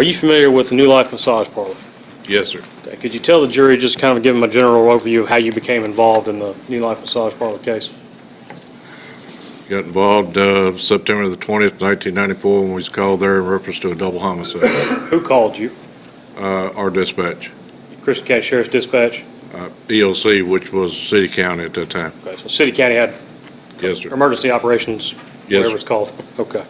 Are you familiar with the New Life Massage Parlor? Yes, sir. Okay. Could you tell the jury, just kind of give them a general overview of how you became involved in the New Life Massage Parlor case? Got involved September the 20th, 1994, when we was called there in reference to a double homicide. Who called you? Our dispatch, Christian County Sheriff's Dispatch? EOC, which was city county at that time. Okay, so City County had Yes, sir. emergency operations, Yes, whatever sir. it's called. Okay.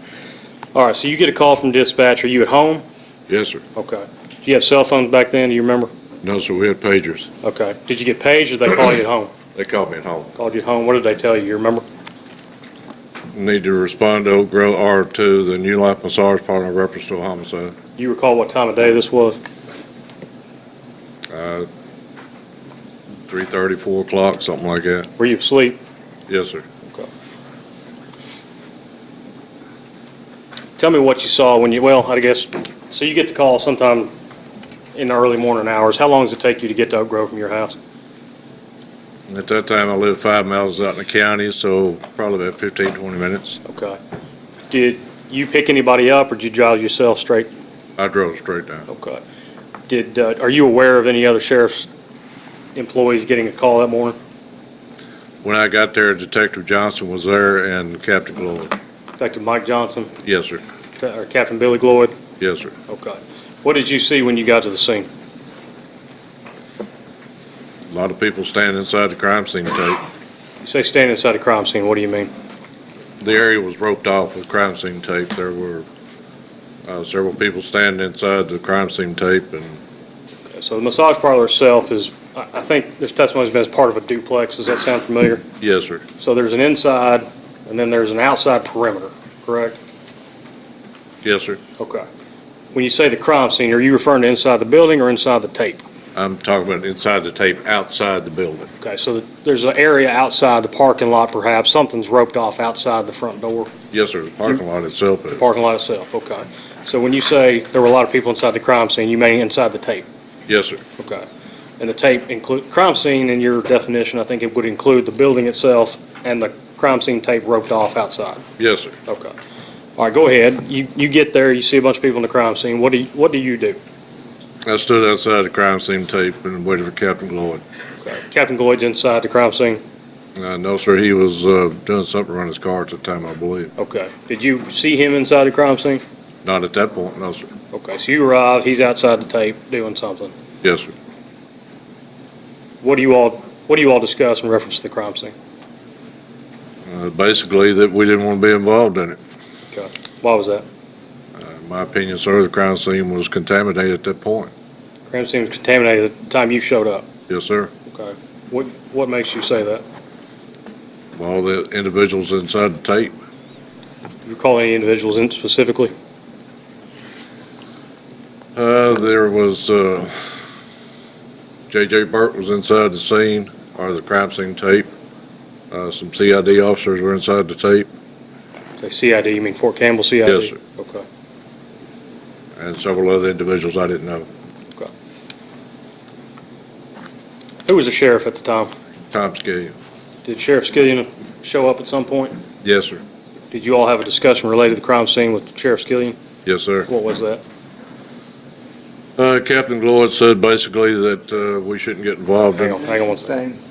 All right, so you get a call from dispatch. Are you at home? Yes, sir. Okay. Do you have cell phones back then? Do you remember? No, sir, we had pagers. Okay. Did you get paged or did they call you at home? They called me at home. Called you at home. What did they tell you? You remember? Need to respond to Oak Grove, or to the New Life Massage Parlor in reference to a homicide. Do you recall what time of day this was? 3:30, 4 o'clock, something like that. Were you asleep? Yes, sir. Okay. Tell me what you saw when you, well, I guess, so you get the call sometime in the early morning hours. How long does it take you to get to Oak Grove from your house? At that time, I lived 5 miles out in the county, so probably about 15, 20 minutes. Okay. Did you pick anybody up or did you drive yourself straight? I drove straight down. Okay. Are you aware of any other sheriff's employees getting a call that morning? When I got there, Detective Johnson was there and Captain Gloyd. Detective Mike Johnson Yes, sir. or Captain Billy Gloyd? Yes, sir. Okay. What did you see when you got to the scene? A lot of people standing inside the crime scene tape. You say standing inside the crime scene. What do you mean? The area was roped off with crime scene tape. There were several people standing inside the crime scene tape, and Okay, so the massage parlor itself is, I think there's testimony has been as part of a duplex. Does that sound familiar? yes, sir. So there's an inside and then there's an outside perimeter, correct? Yes, sir. Okay. When you say the crime scene, are you referring to inside the building or inside the tape? I'm talking about inside the tape, outside the building. Okay, so there's an area outside the parking lot perhaps, something's roped off outside the front door, Yes, sir. The parking lot itself the is. parking lot itself, okay. So when you say there were a lot of people inside the crime scene, you mean inside the tape? Yes, sir. Okay. And the tape include, crime scene in your definition, I think it would include the building itself and the crime scene tape roped off outside. Yes, sir. Okay. All right, go ahead. You get there, you see a bunch of people in the crime scene. What do you do? I stood outside the crime scene tape and waited for Captain Gloyd. Okay. Captain Gloyd's inside the crime scene? No, sir. He was doing something around his car at the time, I believe. Okay. Did you see him inside the crime scene? Not at that point, no, sir. Okay, so you arrived, he's outside the tape doing something. Yes, sir. What do you all discuss in reference to the crime scene? Basically, that we didn't want to be involved in it. Okay. Why was that? In my opinion, sir, the crime scene was contaminated at that point. Crime scene was contaminated at the time you showed up. Yes, sir. Okay. What makes you say that? All the individuals inside the tape. Do you recall any individuals in specifically? There was, J.J. Burt was inside the scene, or the crime scene tape. Some CID officers were inside the tape, Say CID, you mean Fort Campbell CID? Yes, sir. Okay. and several other individuals I didn't know. Okay. Who was the sheriff at the time? Tom Skillion. Did Sheriff Skillion show up at some point? Yes, sir. Did you all have a discussion related to the crime scene with Sheriff Skillion? Yes, sir. What was that? Captain Gloyd said basically that we shouldn't get involved in. Hang on one second. Same.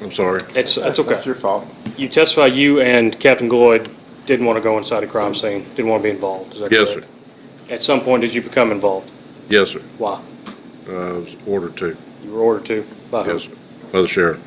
I'm sorry. That's okay. That's your fault. You testify you and Captain Gloyd didn't want to go inside the crime scene, didn't want to be involved, is that Yes, correct? At some point, did you become involved? Yes, sir. Why? I was ordered to. You were ordered to? By who? Yes, sir. By the sheriff.